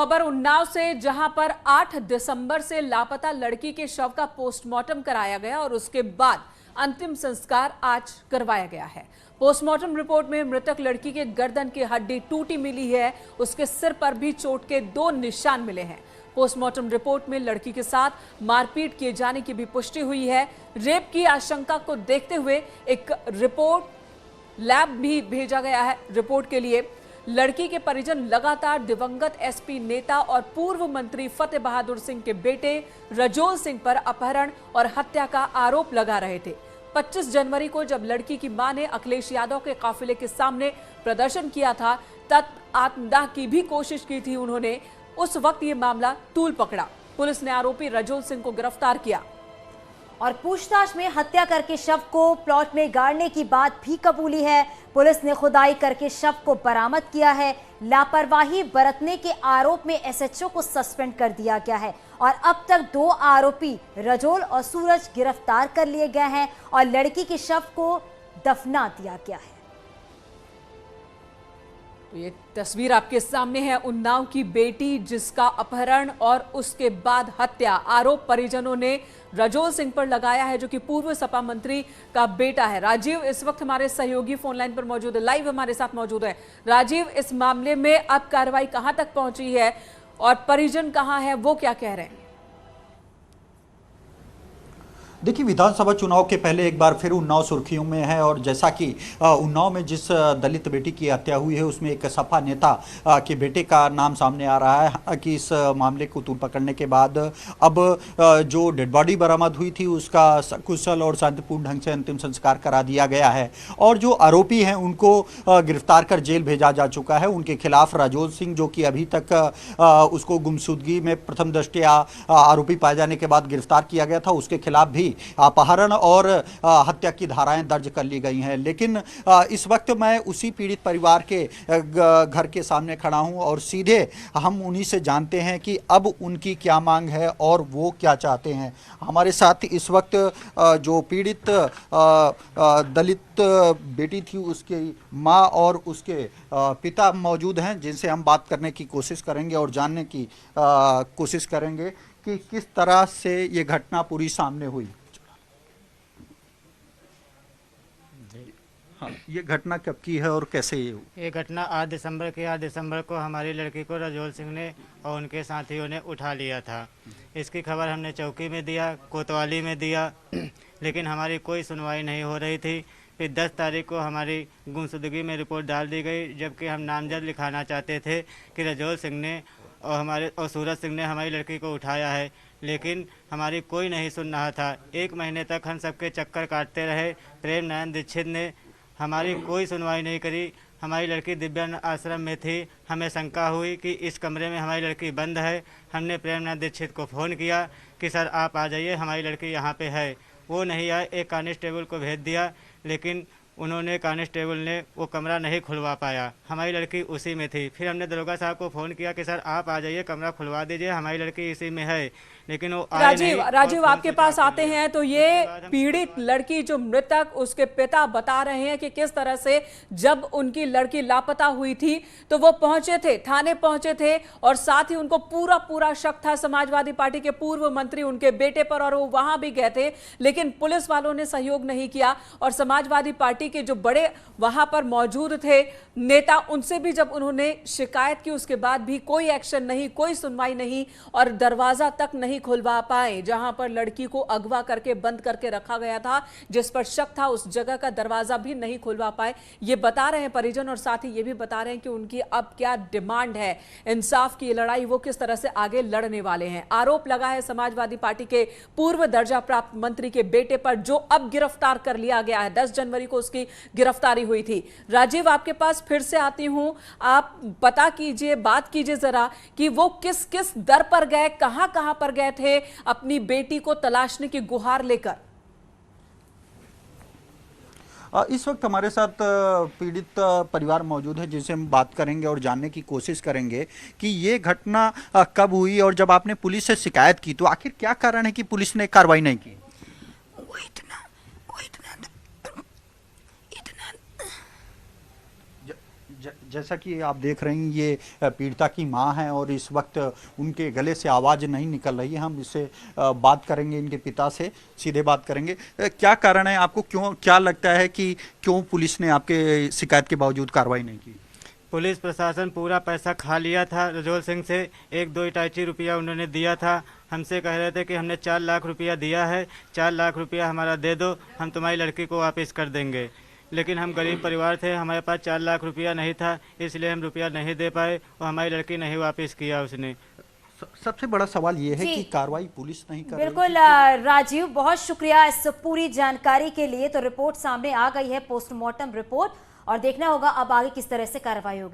खबर उन्नाव से, जहां पर 8 दिसंबर से लापता लड़की के शव का पोस्टमार्टम कराया गया और उसके बाद अंतिम संस्कार आज करवाया गया है। पोस्टमार्टम रिपोर्ट में मृतक लड़की के गर्दन की हड्डी टूटी मिली है, उसके सिर पर भी चोट के 2 निशान मिले हैं। पोस्टमार्टम रिपोर्ट में लड़की के साथ मारपीट किए जाने की भी पुष्टि हुई है। रेप की आशंका को देखते हुए एक रिपोर्ट लैब भी भेजा गया है। रिपोर्ट के लिए लड़की के परिजन लगातार दिवंगत एसपी नेता और पूर्व मंत्री फतेह बहादुर सिंह के बेटे रजोल सिंह पर अपहरण और हत्या का आरोप लगा रहे थे। 25 जनवरी को जब लड़की की मां ने अखिलेश यादव के काफिले के सामने प्रदर्शन किया था, तब आत्मदाह की भी कोशिश की थी उन्होंने। उस वक्त ये मामला तूल पकड़ा। पुलिस ने आरोपी रजोल सिंह को गिरफ्तार किया और पूछताछ में हत्या करके शव को प्लॉट में गाड़ने की बात भी कबूली है। पुलिस ने खुदाई करके शव को बरामद किया है। लापरवाही बरतने के आरोप में एसएचओ को सस्पेंड कर दिया गया है और अब तक 2 आरोपी रजोल और सूरज गिरफ्तार कर लिए गए हैं और लड़की के शव को दफना दिया गया है। तो ये तस्वीर आपके सामने है उन्नाव की बेटी जिसका अपहरण और उसके बाद हत्या आरोप परिजनों ने रजोल सिंह पर लगाया है, जो कि पूर्व सपा मंत्री का बेटा है। राजीव इस वक्त हमारे सहयोगी फोन लाइन पर मौजूद है, लाइव हमारे साथ मौजूद है। राजीव, इस मामले में अब कार्रवाई कहां तक पहुंची है और परिजन कहां है, वो क्या कह रहे हैं? देखिए, विधानसभा चुनाव के पहले एक बार फिर उन्नाव सुर्खियों में है और जैसा कि उन्नाव में जिस दलित बेटी की हत्या हुई है उसमें एक सपा नेता के बेटे का नाम सामने आ रहा है कि इस मामले को तूल पकड़ने के बाद अब जो डेड बॉडी बरामद हुई थी उसका सकुशल और शांतिपूर्ण ढंग से अंतिम संस्कार करा दिया गया है और जो आरोपी हैं उनको गिरफ्तार कर जेल भेजा जा चुका है। उनके खिलाफ रजोल सिंह, जो कि अभी तक उसको गुमशुदगी में प्रथम दृष्टया आरोपी पाए जाने के बाद गिरफ्तार किया गया था, उसके खिलाफ भी अपहरण और हत्या की धाराएं दर्ज कर ली गई हैं। लेकिन इस वक्त मैं उसी पीड़ित परिवार के घर के सामने खड़ा हूं और सीधे हम उन्हीं से जानते हैं कि अब उनकी क्या मांग है और वो क्या चाहते हैं। हमारे साथ इस वक्त जो पीड़ित दलित बेटी थी उसकी मां और उसके पिता मौजूद हैं, जिनसे हम बात करने की कोशिश करेंगे और जानने की कोशिश करेंगे कि किस तरह से ये घटना पूरी सामने हुई। हाँ, ये घटना कब की है और कैसे ये घटना 8 दिसंबर को हमारी लड़की को रजोल सिंह ने और उनके साथियों ने उठा लिया था। इसकी खबर हमने चौकी में दिया, कोतवाली में दिया, लेकिन हमारी कोई सुनवाई नहीं हो रही थी। फिर 10 तारीख को हमारी गुमशुदगी में रिपोर्ट डाल दी गई, जबकि हम नामजद लिखाना चाहते थे कि रजोल सिंह ने और सूरज सिंह ने हमारी लड़की को उठाया है, लेकिन हमारी कोई नहीं सुन रहा था। 1 महीने तक हम सबके चक्कर काटते रहे। प्रेम नयन दीक्षित ने हमारी कोई सुनवाई नहीं करी। हमारी लड़की दिव्यांग आश्रम में थी, हमें शंका हुई कि इस कमरे में हमारी लड़की बंद है। हमने प्रेम नयन दीक्षित को फ़ोन किया कि सर आप आ जाइए, हमारी लड़की यहाँ पे है। वो नहीं आए। एक कांस्टेबल को भेज दिया, लेकिन कांस्टेबल ने वो कमरा नहीं खुलवा पाया। हमारी लड़की उसी में थी। फिर हमने दरोगा साहब को फ़ोन किया कि सर आप आ जाइए, कमरा खुलवा दीजिए, हमारी लड़की इसी में है, लेकिन वो आए नहीं। राजीव आपके पास आते हैं तो ये पीड़ित लड़की, जो मृतक, उसके पिता बता रहे हैं कि किस तरह से जब उनकी लड़की लापता हुई थी तो वो पहुंचे थे, थाने पहुंचे थे और साथ ही उनको पूरा शक था समाजवादी पार्टी के पूर्व मंत्री उनके बेटे पर और वो वहां भी गए थे, लेकिन पुलिस वालों ने सहयोग नहीं किया और समाजवादी पार्टी के जो बड़े वहां पर मौजूद थे नेता, उनसे भी जब उन्होंने शिकायत की उसके बाद भी कोई एक्शन नहीं, कोई सुनवाई नहीं और दरवाजा तक नहीं खुलवा पाए। जहां पर लड़की को अगवा करके बंद करके रखा गया था, जिस पर शक था, उस जगह का दरवाजा भी नहीं खुलवा पाए। ये बता रहे हैं परिजन और साथ ही ये भी बता रहे हैं कि उनकी अब क्या डिमांड है। इंसाफ की लड़ाई वो किस तरह से आगे लड़ने वाले हैं। आरोप लगा है समाजवादी पार्टी के पूर्व दर्जा प्राप्त मंत्री के बेटे पर, जो अब गिरफ्तार कर लिया गया है। 10 जनवरी को उसकी गिरफ्तारी हुई थी। राजीव आपके पास फिर से आती हूं, आप पता कीजिए, बात कीजिए जरा कि वो किस किस दर पर गए, कहां पर गए थे अपनी बेटी को तलाशने की गुहार लेकर। इस वक्त हमारे साथ पीड़ित परिवार मौजूद है, जिनसे हम बात करेंगे और जानने की कोशिश करेंगे कि ये घटना कब हुई और जब आपने पुलिस से शिकायत की तो आखिर क्या कारण है कि पुलिस ने कार्रवाई नहीं की। वो इतना जैसा कि आप देख रहे हैं ये पीड़िता की मां है और इस वक्त उनके गले से आवाज़ नहीं निकल रही है। हम इससे बात करेंगे, इनके पिता से सीधे बात करेंगे। क्या कारण है आपको, क्यों क्या लगता है कि क्यों पुलिस ने आपके शिकायत के बावजूद कार्रवाई नहीं की? पुलिस प्रशासन पूरा पैसा खा लिया था रजोल सिंह से। 1-2 इटाची रुपया उन्होंने दिया था। हमसे कह रहे थे कि हमने 4 लाख रुपया दिया है, 4 लाख रुपया हमारा दे दो, हम तुम्हारी लड़की को वापस कर देंगे। लेकिन हम गरीब परिवार थे, हमारे पास 4 लाख रुपया नहीं था, इसलिए हम रुपया नहीं दे पाए और हमारी लड़की नहीं वापस किया उसने। सबसे बड़ा सवाल ये है कि कार्रवाई पुलिस नहीं कर रही। बिल्कुल राजीव, बहुत शुक्रिया इस पूरी जानकारी के लिए। तो रिपोर्ट सामने आ गई है, पोस्टमार्टम रिपोर्ट, और देखना होगा अब आगे किस तरह से कार्रवाई होगी।